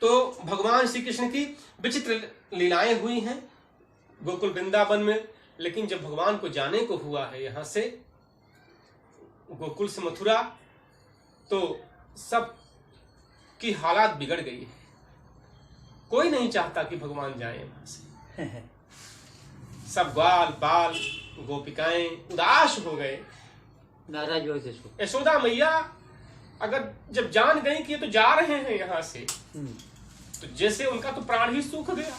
तो भगवान श्री कृष्ण की विचित्र लीलाएं हुई हैं गोकुल वृंदावन में। लेकिन जब भगवान को जाने को हुआ है यहां से गोकुल से मथुरा, तो सब की हालात बिगड़ गई है। कोई नहीं चाहता कि भगवान जाए वहां से। सब ग्वाल बाल गोपिकाएं उदास हो गए, नाराज हो गए। यशोदा मैया अगर जब जान गई कि ये तो जा रहे हैं यहां से, तो जैसे उनका तो प्राण ही सूख गया।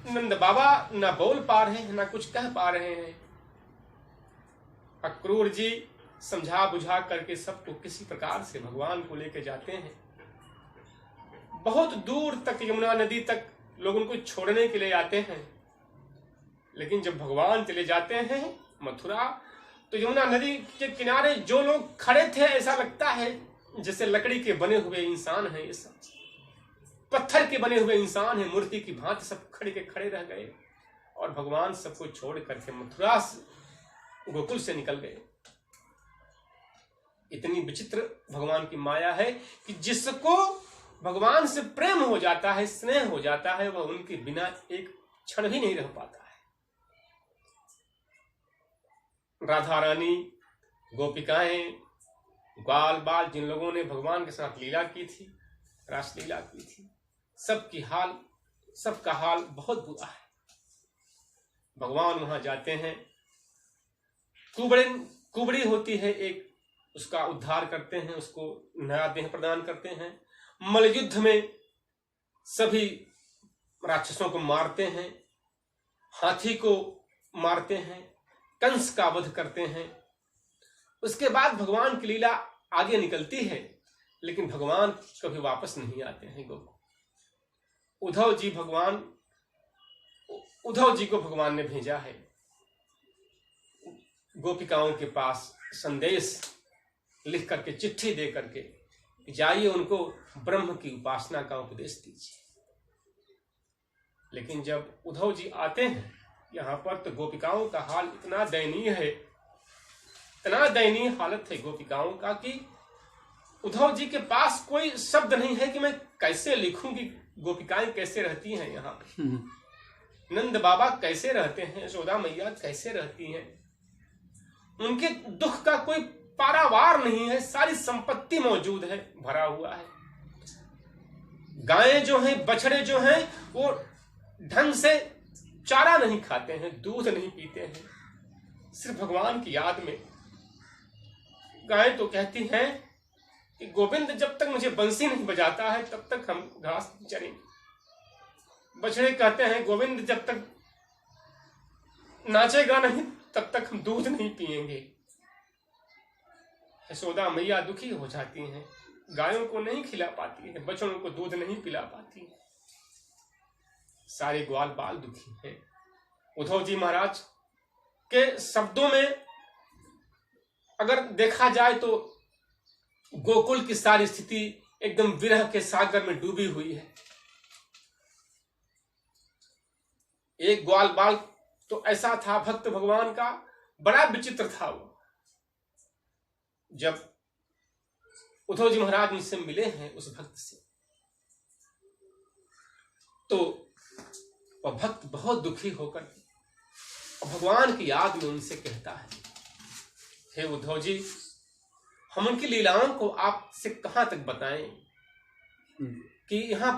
नंद बाबा ना बोल पा रहे हैं, ना कुछ कह पा रहे हैं। अक्रूर जी समझा बुझा करके सबको किसी प्रकार से भगवान को लेकर जाते हैं। बहुत दूर तक यमुना नदी तक लोग उनको छोड़ने के लिए आते हैं। लेकिन जब भगवान चले जाते हैं मथुरा, तो यमुना नदी के किनारे जो लोग खड़े थे ऐसा लगता है जैसे लकड़ी के बने हुए इंसान हैं। ये सब पत्थर के बने हुए इंसान हैं, मूर्ति की भांति सब खड़े के खड़े रह गए। और भगवान सबको छोड़ करके मथुरा से गोकुल से निकल गए। इतनी विचित्र भगवान की माया है कि जिसको भगवान से प्रेम हो जाता है, स्नेह हो जाता है, वह उनके बिना एक क्षण भी नहीं रह पाता है। राधा रानी, गोपिकाएं, ग्वाल बाल, जिन लोगों ने भगवान के साथ लीला की थी, रासलीला की थी, सबका हाल बहुत बुरा है। भगवान वहां जाते हैं, कुबड़ी होती है एक, उसका उद्धार करते हैं, उसको नया देह प्रदान करते हैं। मल्लयुद्ध में सभी राक्षसों को मारते हैं, हाथी को मारते हैं, कंस का वध करते हैं। उसके बाद भगवान की लीला आगे निकलती है, लेकिन भगवान कभी वापस नहीं आते हैं गोकुल। उद्धव जी को भगवान ने भेजा है गोपिकाओं के पास संदेश लिख करके, चिट्ठी दे करके, जाइए उनको ब्रह्म की उपासना का उपदेश दीजिए। लेकिन जब उद्धव जी आते हैं यहाँ पर, तो गोपिकाओं का हाल इतना दयनीय है, इतना दयनीय हालत है गोपिकाओं का कि उद्धव जी के पास कोई शब्द नहीं है कि मैं कैसे लिखूं कि गोपिकाएं कैसे रहती हैं यहाँ पे, नंद बाबा कैसे रहते हैं, यशोदा मैया कैसे रहती हैं। उनके दुख का कोई पारावार नहीं है, सारी संपत्ति मौजूद है, भरा हुआ है। गायें जो हैं, बछड़े जो हैं, वो ढंग से चारा नहीं खाते हैं, दूध नहीं पीते हैं, सिर्फ भगवान की याद में। गायें तो कहती हैं कि गोविंद जब तक मुझे बंसी नहीं बजाता है तब तक हम घास चरेंगे। बछड़े कहते हैं गोविंद जब तक नाचेगा नहीं तब तक हम दूध नहीं पिएंगे। यशोदा मैया दुखी हो जाती हैं, गायों को नहीं खिला पाती है, बछड़ों को दूध नहीं पिला पाती है। सारे ग्वाल बाल दुखी हैं। उद्धव जी महाराज के शब्दों में अगर देखा जाए तो गोकुल की सारी स्थिति एकदम विरह के सागर में डूबी हुई है। एक ग्वाल बाल तो ऐसा था भक्त भगवान का, बड़ा विचित्र था वो। जब उद्धव जी महाराज मुझसे मिले हैं उस भक्त से, तो वह भक्त बहुत दुखी होकर भगवान की याद में उनसे कहता है, हे उद्धव जी, हम उनकी लीलाओं को आपसे कहां तक बताएं कि यहां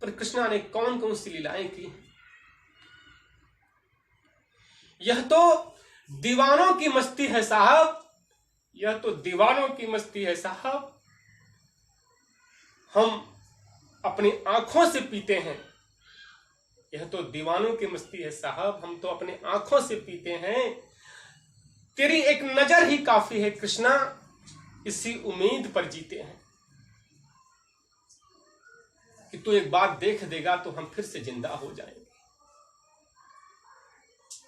पर कृष्णा ने कौन कौन सी लीलाएं की। यह तो दीवानों की मस्ती है साहब, यह तो दीवानों की मस्ती है साहब। हम अपनी आंखों से पीते हैं, यह तो दीवानों की मस्ती है साहब, हम तो अपने आंखों से पीते हैं। तेरी एक नजर ही काफी है कृष्णा, इसी उम्मीद पर जीते हैं कि तू एक बार देख देगा तो हम फिर से जिंदा हो जाएंगे।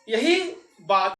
यही बात